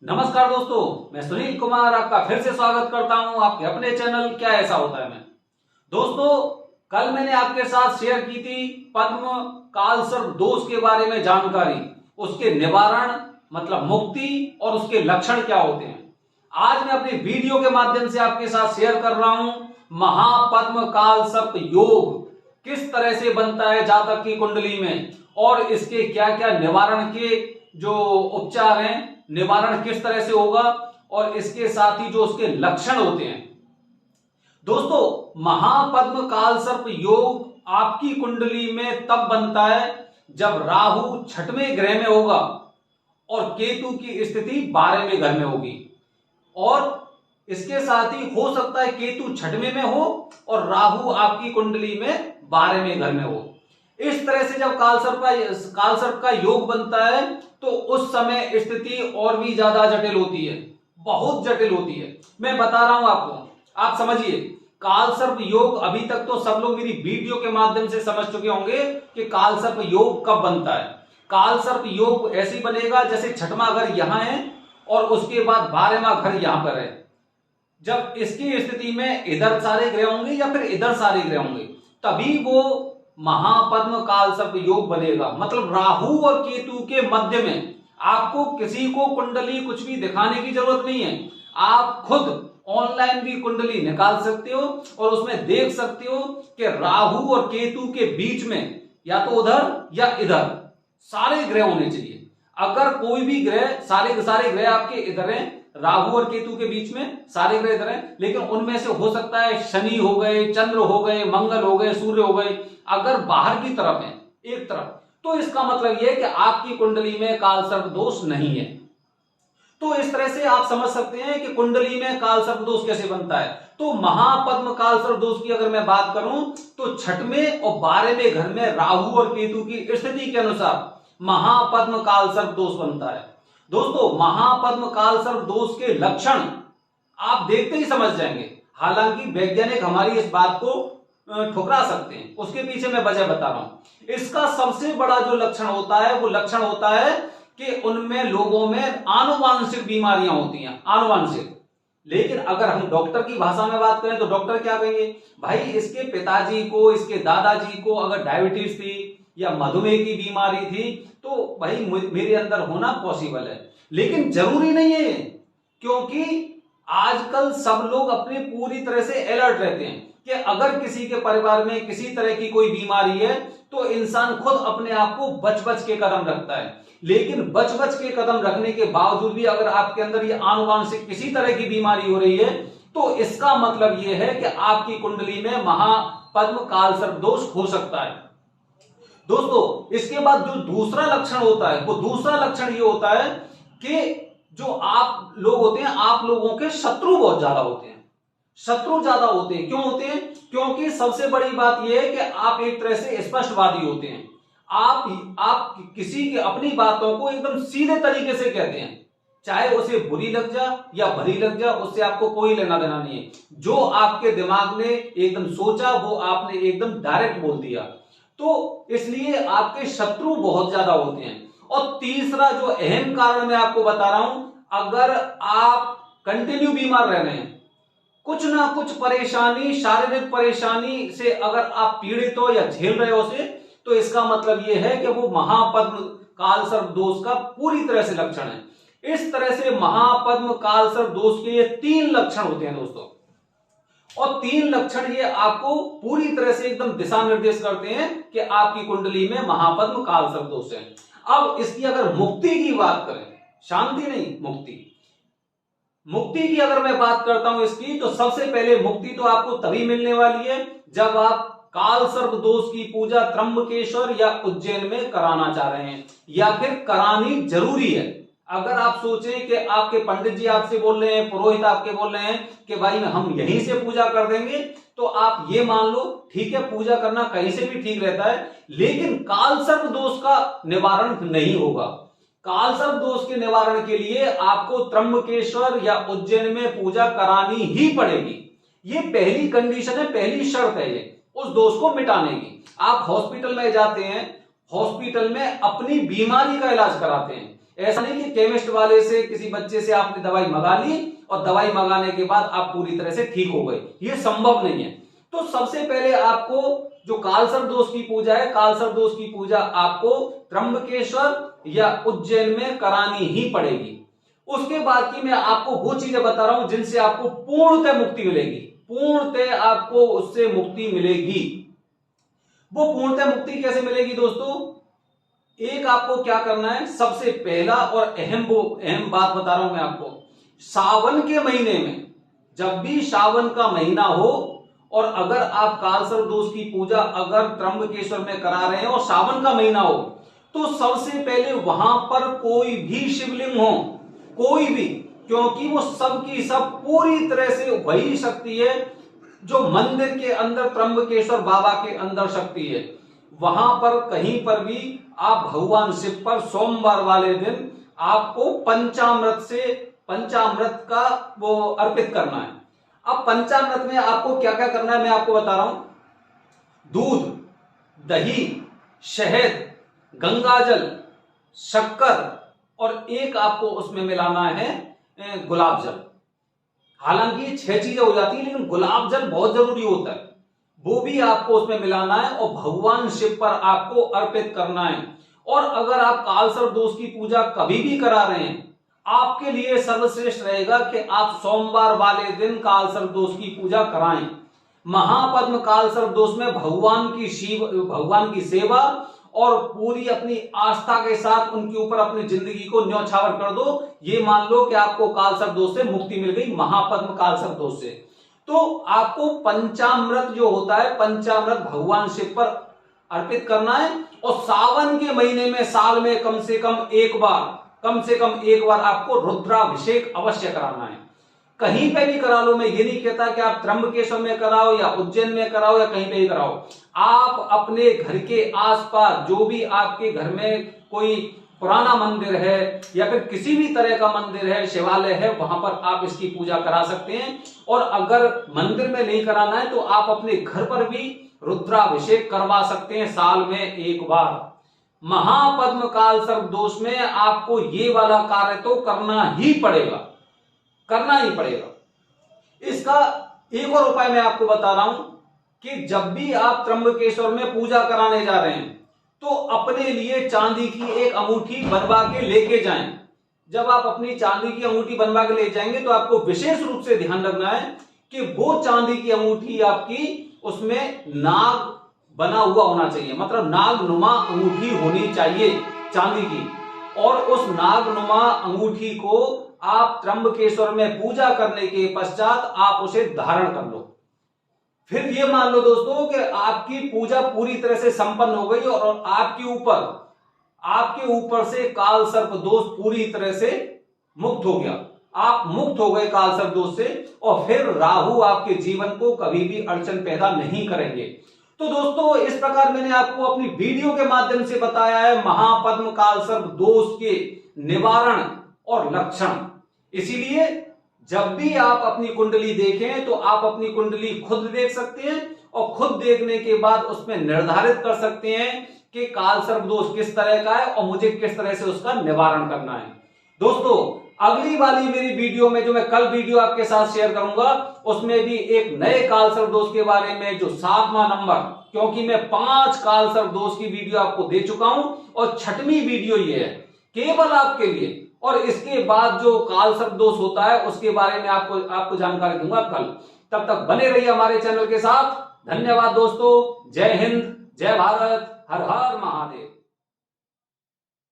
नमस्कार दोस्तों, मैं सुनील कुमार आपका फिर से स्वागत करता हूं आपके अपने चैनल क्या ऐसा होता है में। दोस्तों, कल मैंने आपके साथ शेयर की थी पद्म काल सर्प दोष के बारे में जानकारी, उसके निवारण मतलब मुक्ति और उसके लक्षण क्या होते हैं। आज मैं अपनी वीडियो के माध्यम से आपके साथ शेयर कर रहा हूं महापद्म काल सर्प योग किस तरह से बनता है जातक की कुंडली में और इसके क्या क्या निवारण के जो उपचार हैं, निवारण किस तरह से होगा और इसके साथ ही जो उसके लक्षण होते हैं। दोस्तों, महापद्म काल सर्प योग आपकी कुंडली में तब बनता है जब राहु छठवें ग्रह में होगा और केतु की स्थिति 12वें घर में होगी। और इसके साथ ही हो सकता है केतु छठवें में हो और राहु आपकी कुंडली में 12वें घर में हो। इस तरह से जब काल सर्प का योग बनता है तो उस समय स्थिति और भी ज्यादा जटिल होती है, बहुत जटिल होती है। मैं बता रहा हूं आपको, आप समझिए। काल सर्प योग अभी तक तो सब लोग मेरी वीडियो के माध्यम से समझ चुके होंगे कि काल सर्प योग कब बनता है। काल सर्प योग ऐसे ही बनेगा जैसे छठवां घर यहां है और उसके बाद 12वां घर यहां पर है। जब इसकी स्थिति में इधर सारे ग्रह होंगे या फिर इधर सारे ग्रह होंगे तभी वो महापद्म काल सर्प योग बनेगा। मतलब राहु और केतु के मध्य में आपको किसी को कुंडली कुछ भी दिखाने की जरूरत नहीं है। आप खुद ऑनलाइन भी कुंडली निकाल सकते हो और उसमें देख सकते हो कि राहु और केतु के बीच में या तो उधर या इधर सारे ग्रह होने चाहिए। अगर कोई भी ग्रह सारे ग्रह आपके इधर हैं, राहु और केतु के बीच में सारे ग्रह इधर हैं, लेकिन उनमें से हो सकता है शनि हो गए, चंद्र हो गए, मंगल हो गए, सूर्य हो गए, अगर बाहर की तरफ है एक तरफ, तो इसका मतलब यह है कि आपकी कुंडली में काल सर्प दोष नहीं है। तो इस तरह से आप समझ सकते हैं कि कुंडली में काल सर्प दोष कैसे बनता है। तो महापद्म काल सर्प दोष की अगर मैं बात करूं तो छठवें और 12वें घर में राहु और केतु की स्थिति के अनुसार महापद्म काल सर्प दोष बनता है। दोस्तों, महापद्म काल सर्प दोष के लक्षण आप देखते ही समझ जाएंगे। हालांकि वैज्ञानिक हमारी इस बात को ठुकरा सकते हैं, उसके पीछे मैं वजह बता रहा हूं। इसका सबसे बड़ा जो लक्षण होता है वो लक्षण होता है कि उनमें लोगों में आनुवांशिक बीमारियां होती हैं, आनुवांशिक। लेकिन अगर हम डॉक्टर की भाषा में बात करें तो डॉक्टर क्या कहेंगे, भाई इसके पिताजी को, इसके दादाजी को अगर डायबिटीज थी या मधुमेह की बीमारी थी तो भाई मेरे अंदर होना पॉसिबल है। लेकिन जरूरी नहीं है, क्योंकि आजकल सब लोग अपने पूरी तरह से अलर्ट रहते हैं कि अगर किसी के परिवार में किसी तरह की कोई बीमारी है तो इंसान खुद अपने आप को बच बच के कदम रखता है। लेकिन बच बच के कदम रखने के बावजूद भी अगर आपके अंदर ये आनुवांशिक किसी तरह की बीमारी हो रही है तो इसका मतलब ये है कि आपकी कुंडली में महापद्म काल सर्प दोष हो सकता है। दोस्तों, इसके बाद जो दूसरा लक्षण होता है वो दूसरा लक्षण ये होता है कि जो आप लोग होते हैं, आप लोगों के शत्रु बहुत ज्यादा होते हैं। शत्रु ज्यादा होते हैं, क्यों होते हैं? क्योंकि सबसे बड़ी बात यह है कि आप एक तरह से स्पष्टवादी होते हैं। आप किसी की अपनी बातों को एकदम सीधे तरीके से कहते हैं, चाहे उसे बुरी लग जा या भली लग जा, उससे आपको कोई लेना देना नहीं है। जो आपके दिमाग ने एकदम सोचा वो आपने एकदम डायरेक्ट बोल दिया। तो इसलिए आपके शत्रु बहुत ज्यादा होते हैं। और तीसरा जो अहम कारण मैं आपको बता रहा हूं, अगर आप कंटिन्यू बीमार रह रहे हैं, कुछ ना कुछ परेशानी, शारीरिक परेशानी से अगर आप पीड़ित हो या झेल रहे हो उसे, तो इसका मतलब यह है कि वो महापद्म काल सर्प दोष का पूरी तरह से लक्षण है। इस तरह से महापद्म काल सर्प दोष के ये 3 लक्षण होते हैं दोस्तों, और 3 लक्षण ये आपको पूरी तरह से एकदम दिशा निर्देश करते हैं कि आपकी कुंडली में महापद्म काल सर्प दोष है। अब इसकी अगर मुक्ति की बात करें, शांति नहीं, मुक्ति की अगर मैं बात करता हूं इसकी, तो सबसे पहले मुक्ति तो आपको तभी मिलने वाली है जब आप काल सर्प दोष की पूजा त्र्यंबकेश्वर या उज्जैन में कराना चाह रहे हैं, या फिर करानी जरूरी है। अगर आप सोचें कि आपके पंडित जी आपसे बोल रहे हैं, पुरोहित आपके बोल रहे हैं कि भाई हम यहीं से पूजा कर देंगे, तो आप ये मान लो ठीक है, पूजा करना कहीं से भी ठीक रहता है, लेकिन काल सर्प दोष का निवारण नहीं होगा। काल सर्प दोष के निवारण के लिए आपको त्र्यंबकेश्वर या उज्जैन में पूजा करानी ही पड़ेगी। ये पहली कंडीशन है, पहली शर्त है ये उस दोष को मिटाने की। आप हॉस्पिटल में जाते हैं, हॉस्पिटल में अपनी बीमारी का इलाज कराते हैं, ऐसा नहीं कि केमिस्ट वाले से किसी बच्चे से आपने दवाई मंगा ली और दवाई मंगाने के बाद आप पूरी तरह से ठीक हो गए, ये संभव नहीं है। तो सबसे पहले आपको जो कालसर्प दोष की पूजा है, कालसर्प दोष की पूजा आपको त्र्यंबकेश्वर या उज्जैन में करानी ही पड़ेगी। उसके बाद की मैं आपको वो चीजें बता रहा हूं जिनसे आपको पूर्णतः मुक्ति मिलेगी, पूर्णतः आपको उससे मुक्ति मिलेगी। वो पूर्णतः मुक्ति कैसे मिलेगी दोस्तों? एक आपको क्या करना है, सबसे पहला और अहम बात बता रहा हूं मैं आपको। सावन के महीने में, जब भी सावन का महीना हो और अगर आप कालसर्प दोष की पूजा अगर त्र्यंबकेश्वर में करा रहे हैं और सावन का महीना हो, तो सबसे पहले वहां पर कोई भी शिवलिंग हो, कोई भी, क्योंकि वो सब की सब पूरी तरह से वही शक्ति है जो मंदिर के अंदर त्र्यंबकेश्वर बाबा के अंदर शक्ति है। वहां पर कहीं पर भी आप भगवान शिव पर सोमवार वाले दिन आपको पंचामृत का वो अर्पित करना है। अब पंचामृत में आपको क्या क्या करना है मैं आपको बता रहा हूं। दूध, दही, शहद, गंगाजल, शक्कर और एक आपको उसमें मिलाना है गुलाब जल। हालांकि 6 चीजें हो जाती है, लेकिन गुलाब जल बहुत जरूरी होता है, वो भी आपको उसमें मिलाना है और भगवान शिव पर आपको अर्पित करना है। और अगर आप कालसर्प दोष की पूजा कभी भी करा रहे हैं, आपके लिए सर्वश्रेष्ठ रहेगा कि आप सोमवार वाले दिन कालसर्प दोष की पूजा कराएं। महापद्म कालसर्प दोष में भगवान की सेवा और पूरी अपनी आस्था के साथ उनके ऊपर अपनी जिंदगी को न्यौछावर कर दो। ये मान लो कि आपको कालसर्प दोष से मुक्ति मिल गई, महापद्म कालसर्प दोष से। तो आपको पंचामृत जो होता है, पंचामृत भगवान शिव पर अर्पित करना है। और सावन के महीने में साल में कम से कम एक बार आपको रुद्राभिषेक अवश्य कराना है। कहीं पे भी करा लो, मैं ये नहीं कहता कि आप त्र्यंबकेश्वर में कराओ या उज्जैन में कराओ या कहीं पे भी कराओ। आप अपने घर के आसपास जो भी आपके घर में कोई पुराना मंदिर है या फिर किसी भी तरह का मंदिर है, शिवालय है, वहां पर आप इसकी पूजा करा सकते हैं। और अगर मंदिर में नहीं कराना है तो आप अपने घर पर भी रुद्राभिषेक करवा सकते हैं साल में एक बार। महापद्म कालसर्प दोष में आपको ये वाला कार्य तो करना ही पड़ेगा। इसका एक और उपाय मैं आपको बता रहा हूं कि जब भी आप त्र्यंबकेश्वर में पूजा कराने जा रहे हैं तो अपने लिए चांदी की एक अंगूठी बनवा के लेके जाएं। जब आप अपनी चांदी की अंगूठी बनवा के ले जाएंगे तो आपको विशेष रूप से ध्यान रखना है कि वो चांदी की अंगूठी आपकी, उसमें नाग बना हुआ होना चाहिए, मतलब नागनुमा अंगूठी होनी चाहिए चांदी की। और उस नागनुमा अंगूठी को आप त्र्यंबकेश्वर में पूजा करने के पश्चात आप उसे धारण कर लो। फिर ये मान लो दोस्तों कि आपकी पूजा पूरी तरह से संपन्न हो गई और आपके ऊपर से कालसर्प दोष पूरी तरह से मुक्त हो गया। आप मुक्त हो गए कालसर्प दोष से और फिर राहु आपके जीवन को कभी भी अड़चन पैदा नहीं करेंगे। तो दोस्तों, इस प्रकार मैंने आपको अपनी वीडियो के माध्यम से बताया है महापद्म कालसर्प दोष के निवारण और लक्षण। इसीलिए जब भी आप अपनी कुंडली देखें तो आप अपनी कुंडली खुद देख सकते हैं और खुद देखने के बाद उसमें निर्धारित कर सकते हैं कि कालसर्प दोष किस तरह का है और मुझे किस तरह से उसका निवारण करना है। दोस्तों, अगली वाली मेरी वीडियो में जो मैं कल वीडियो आपके साथ शेयर करूंगा उसमें भी एक नए कालसर्प दोष के बारे में, जो 7वां नंबर, क्योंकि मैं 5 कालसर्प दोष की वीडियो आपको दे चुका हूं और 6वीं वीडियो ये है केवल आपके लिए। और इसके बाद जो कालसर्प दोष होता है उसके बारे में आपको जानकारी दूंगा कल। तब तक बने रहिए हमारे चैनल के साथ। धन्यवाद दोस्तों। जय हिंद, जय भारत, हर हर महादेव।